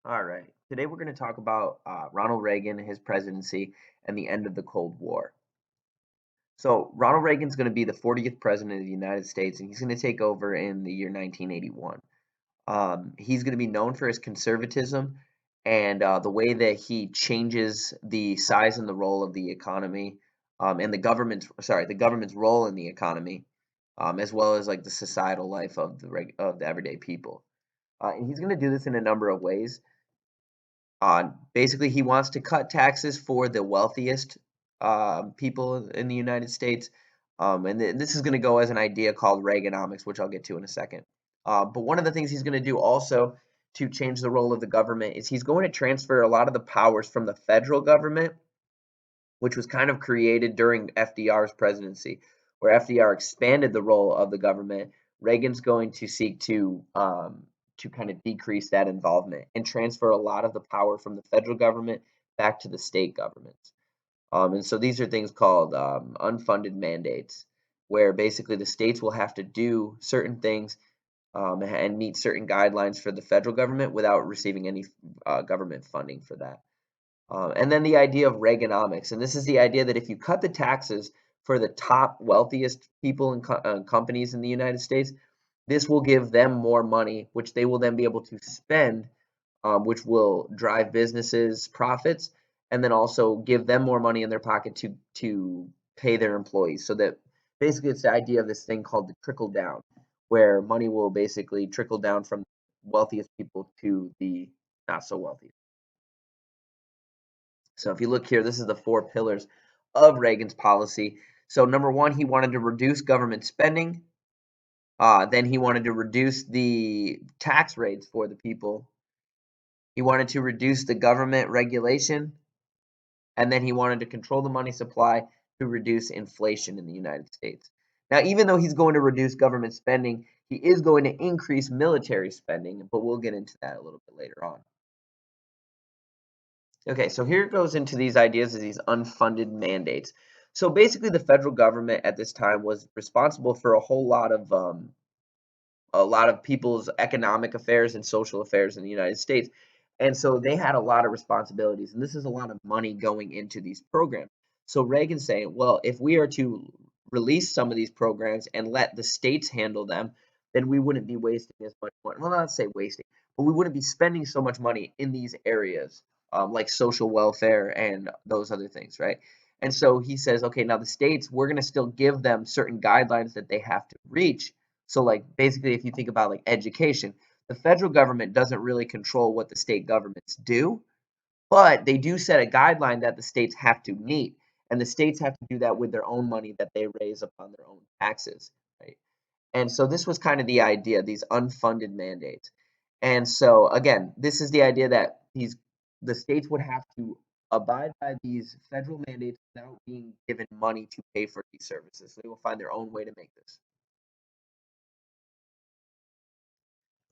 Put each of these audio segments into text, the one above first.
All right. Today we're going to talk about Ronald Reagan, his presidency, and the end of the Cold War. So Ronald Reagan's going to be the 40th president of the United States, and he's going to take over in the year 1981. He's going to be known for his conservatism and the way that he changes the size and the role of the economy, and the government's role in the economy, as well as like the societal life of the everyday people. And he's going to do this in a number of ways. Basically, he wants to cut taxes for the wealthiest people in the United States. And this is going to go as an idea called Reaganomics, which I'll get to in a second. But one of the things he's going to do also to change the role of the government is he's going to transfer a lot of the powers from the federal government, which was kind of created during FDR's presidency, where FDR expanded the role of the government. Reagan's going to seek to kind of decrease that involvement and transfer a lot of the power from the federal government back to the state governments. And so these are things called unfunded mandates, where basically the states will have to do certain things and meet certain guidelines for the federal government without receiving any government funding for that. And then the idea of Reaganomics, and this is the idea that if you cut the taxes for the top wealthiest people and companies in the United States, this will give them more money, which they will then be able to spend, which will drive businesses' profits, and then also give them more money in their pocket to pay their employees. So that basically it's the idea of this thing called the trickle down, where money will basically trickle down from wealthiest people to the not so wealthy. So if you look here, this is the four pillars of Reagan's policy. So number one, he wanted to reduce government spending. Then he wanted to reduce the tax rates for the people. He wanted to reduce the government regulation. And then he wanted to control the money supply to reduce inflation in the United States. Now, even though he's going to reduce government spending, he is going to increase military spending, but we'll get into that a little bit later on. Okay, so here it goes into these ideas of these unfunded mandates. So basically, the federal government at this time was responsible for a lot of people's economic affairs and social affairs in the United States, and so they had a lot of responsibilities, and this is a lot of money going into these programs. So Reagan's saying, well, if we are to release some of these programs and let the states handle them, then we wouldn't be wasting as much money. Well, not say wasting, but we wouldn't be spending so much money in these areas, like social welfare and those other things, right? And so he says, okay, now the states, we're going to still give them certain guidelines that they have to reach. So, like, basically, if you think about like education, the federal government doesn't really control what the state governments do, but they do set a guideline that the states have to meet, and the states have to do that with their own money that they raise upon their own taxes, right? And so this was kind of the idea, these unfunded mandates. And so again, this is the idea that the states would have to abide by these federal mandates without being given money to pay for these services. So they will find their own way to make this.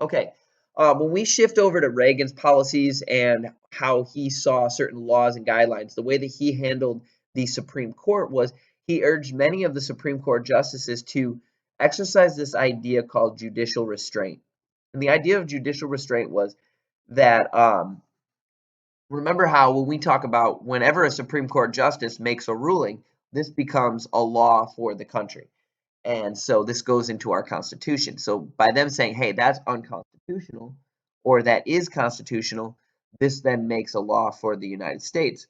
Okay. When we shift over to Reagan's policies and how he saw certain laws and guidelines, the way that he handled the Supreme Court was he urged many of the Supreme Court justices to exercise this idea called judicial restraint. And the idea of judicial restraint was that remember how when we talk about whenever a Supreme Court justice makes a ruling, this becomes a law for the country. And so this goes into our Constitution. So by them saying, hey, that's unconstitutional or that is constitutional, this then makes a law for the United States.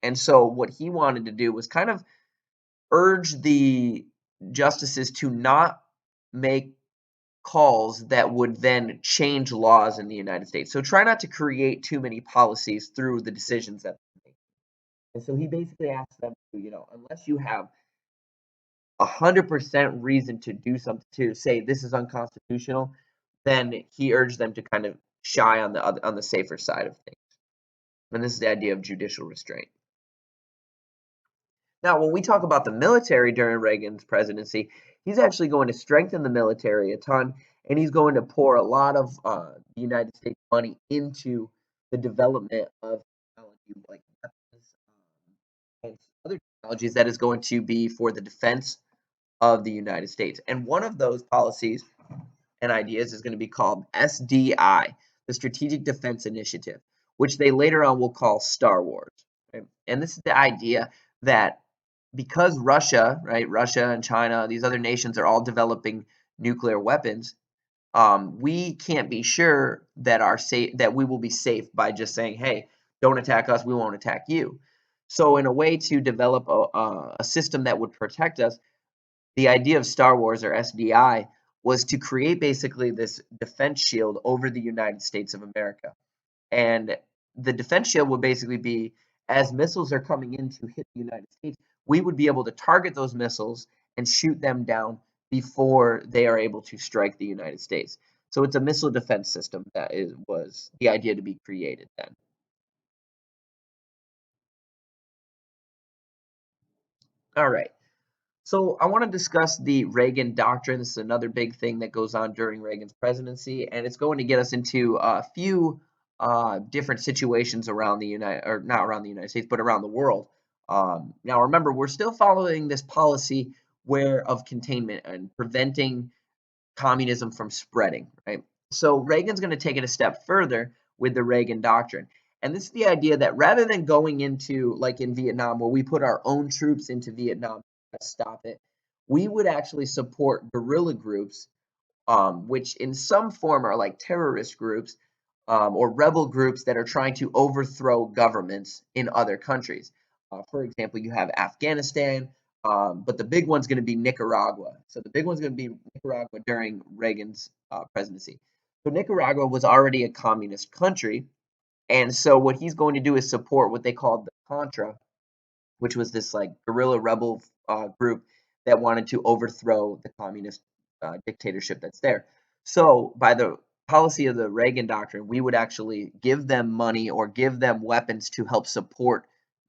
And so what he wanted to do was kind of urge the justices to not make calls that would then change laws in the United States. So try not to create too many policies through the decisions that they make. And so he basically asked them to, unless you have 100% reason to do something to say this is unconstitutional, then he urged them to kind of shy on the safer side of things. And this is the idea of judicial restraint. Now, when we talk about the military during Reagan's presidency, he's actually going to strengthen the military a ton, and he's going to pour a lot of the United States money into the development of technology like weapons and other technologies that is going to be for the defense of the United States. And one of those policies and ideas is going to be called SDI. the Strategic Defense Initiative, which they later on will call Star Wars. Right? And this is the idea that because Russia, right, Russia and China, these other nations are all developing nuclear weapons, we can't be sure that that we will be safe by just saying, "Hey, don't attack us, we won't attack you." So, in a way to develop a system that would protect us, the idea of Star Wars or SDI was to create basically this defense shield over the United States of America. And the defense shield would basically be as missiles are coming in to hit the United States, we would be able to target those missiles and shoot them down before they are able to strike the United States. So it's a missile defense system that was the idea to be created then. All right. So I want to discuss the Reagan doctrine. This is another big thing that goes on during Reagan's presidency, and it's going to get us into a few different situations around the or not around the United States, but around the world. Now, remember, we're still following this policy where of containment and preventing communism from spreading, right? So Reagan's going to take it a step further with the Reagan doctrine. And this is the idea that rather than going into, like in Vietnam, where we put our own troops into Vietnam to stop it, we would actually support guerrilla groups, which in some form are like terrorist groups or rebel groups that are trying to overthrow governments in other countries. For example, you have Afghanistan, but the big one's going to be Nicaragua. So the big one's going to be Nicaragua during Reagan's presidency. So Nicaragua was already a communist country, and so what he's going to do is support what they called the Contra, which was this like guerrilla rebel group that wanted to overthrow the communist dictatorship that's there. So by the policy of the Reagan doctrine, we would actually give them money or give them weapons to help support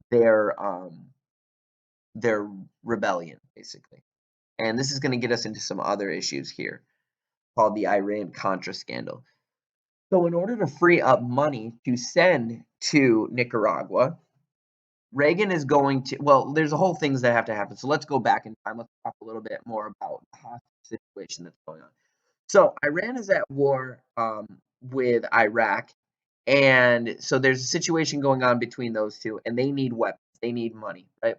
their um, their rebellion, basically. And this is going to get us into some other issues here called the Iran Contra scandal. So in order to free up money to send to Nicaragua, Reagan is going to, well, there's a whole things that have to happen. So let's go back in time. Let's talk a little bit more about the hostage situation that's going on. So Iran is at war with Iraq, and so there's a situation going on between those two, and they need weapons, they need money, right?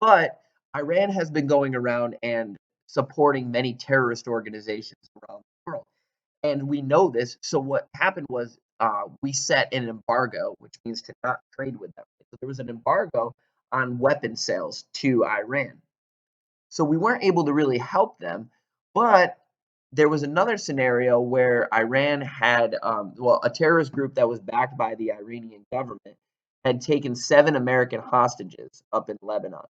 But Iran has been going around and supporting many terrorist organizations around the world, and we know this. So what happened was we set an embargo, which means to not trade with them. So there was an embargo on weapon sales to Iran. So we weren't able to really help them, but there was another scenario where Iran had, well, a terrorist group that was backed by the Iranian government had taken 7 American hostages up in Lebanon.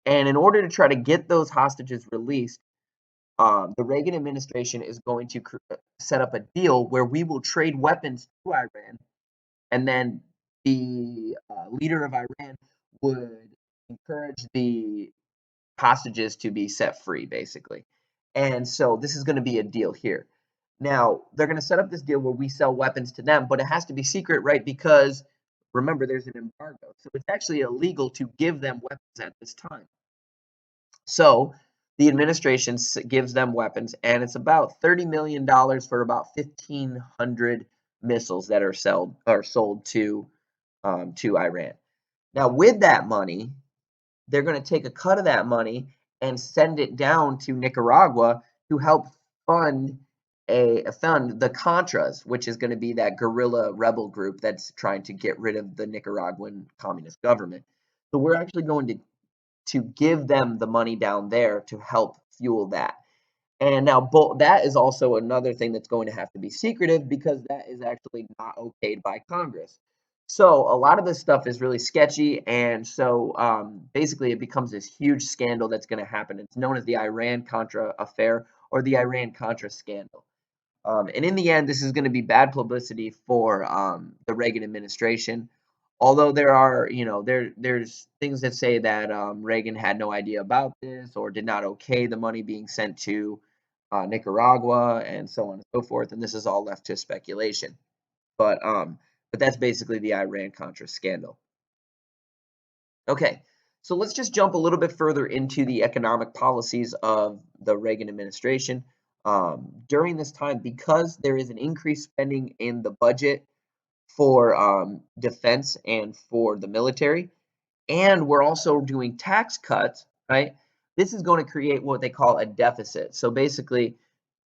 And in order to try to get those hostages released, the Reagan administration is going to set up a deal where we will trade weapons to Iran, and then the leader of Iran would encourage the hostages to be set free, basically. And so this is going to be a deal here. Now, they're going to set up this deal where we sell weapons to them, but it has to be secret, right? Because remember, there's an embargo. So it's actually illegal to give them weapons at this time. So the administration gives them weapons, and it's about $30 million for about 1,500 missiles that are sold to Iran. Now, with that money, they're going to take a cut of that money and send it down to Nicaragua to help fund fund the Contras, which is going to be that guerrilla rebel group that's trying to get rid of the Nicaraguan communist government. So we're actually going to give them the money down there to help fuel that. And now that is also another thing that's going to have to be secretive because that is actually not okayed by Congress. So a lot of this stuff is really sketchy, and so basically it becomes this huge scandal that's going to happen. It's known as the Iran Contra affair or the Iran Contra scandal. And in the end, this is going to be bad publicity for the Reagan administration. Although there are, there's things that say that Reagan had no idea about this or did not okay the money being sent to Nicaragua and so on and so forth. And this is all left to speculation. But that's basically the Iran Contra scandal. Okay, so let's just jump a little bit further into the economic policies of the Reagan administration. During this time, because there is an increased spending in the budget for defense and for the military, and we're also doing tax cuts, right? This is going to create what they call a deficit. So basically,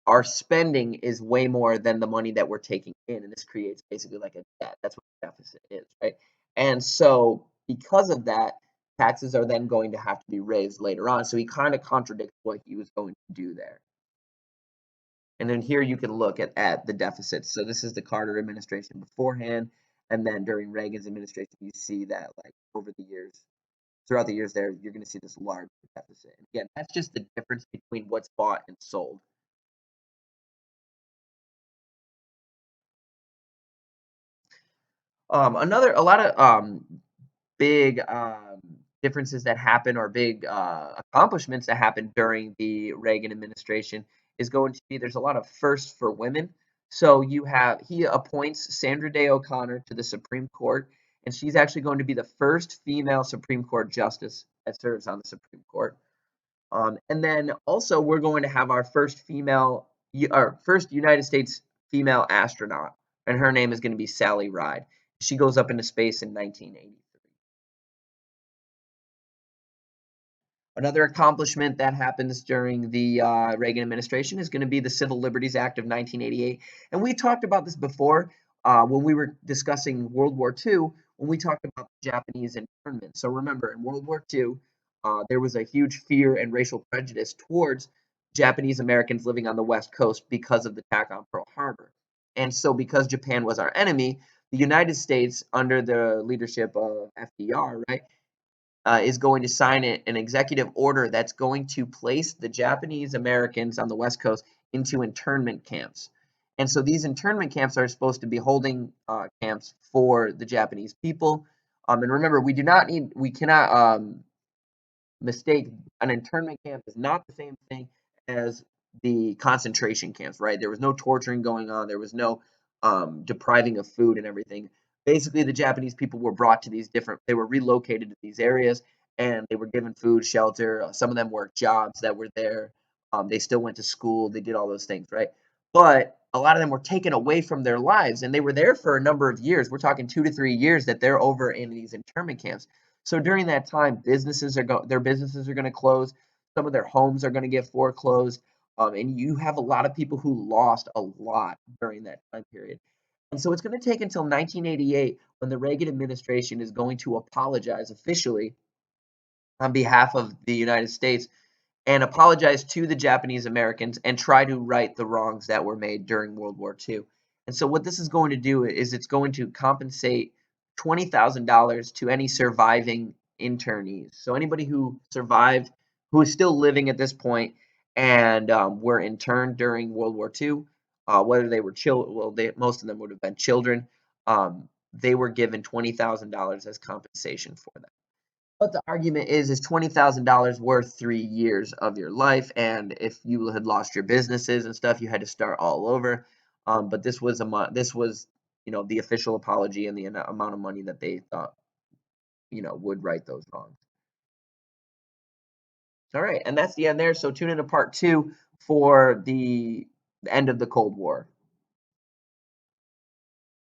our spending is way more than the money that we're taking in, and this creates basically like a debt. That's what a deficit is, right? And so because of that, taxes are then going to have to be raised later on. So he kind of contradicts what he was going to do there. And then here you can look at the deficits. So this is the Carter administration beforehand, and then during Reagan's administration, you see that like over the years, throughout the years there, you're going to see this large deficit. And again, that's just the difference between what's bought and sold. A lot of big differences that happen or big accomplishments that happened during the Reagan administration is going to be there's a lot of firsts for women. So he appoints Sandra Day O'Connor to the Supreme Court, and she's actually going to be the first female Supreme Court justice that serves on the Supreme Court. And then also we're going to have our first United States female astronaut, and her name is going to be Sally Ride. She goes up into space in 1980. Another accomplishment that happens during the Reagan administration is going to be the Civil Liberties Act of 1988. And we talked about this before when we were discussing World War II, when we talked about the Japanese internment. So remember, in World War II, there was a huge fear and racial prejudice towards Japanese Americans living on the West Coast because of the attack on Pearl Harbor. And so, because Japan was our enemy, the United States, under the leadership of FDR, right, is going to sign an executive order that's going to place the Japanese Americans on the West Coast into internment camps. And so these internment camps are supposed to be holding camps for the Japanese people. And remember, we cannot mistake an internment camp is not the same thing as the concentration camps, right? There was no torturing going on. There was no depriving of food and everything. Basically, the Japanese people were brought to they were relocated to these areas and they were given food, shelter. Some of them worked jobs that were there. They still went to school. They did all those things, right? But a lot of them were taken away from their lives and they were there for a number of years. We're talking 2 to 3 years that they're over in these internment camps. So during that time, their businesses are going to close. Some of their homes are going to get foreclosed, and you have a lot of people who lost a lot during that time period. And so it's going to take until 1988 when the Reagan administration is going to apologize officially on behalf of the United States and apologize to the Japanese Americans and try to right the wrongs that were made during World War II. And so what this is going to do is it's going to compensate $20,000 to any surviving internees. So anybody who survived, who is still living at this point, and were interned during World War II, whether they were most of them would have been children. They were given $20,000 as compensation for that. But the argument is $20,000 worth 3 years of your life, and if you had lost your businesses and stuff, you had to start all over. But this was the official apology and the amount of money that they thought would right those wrongs. All right, and that's the end there. So tune in to part 2 for the end of the Cold War.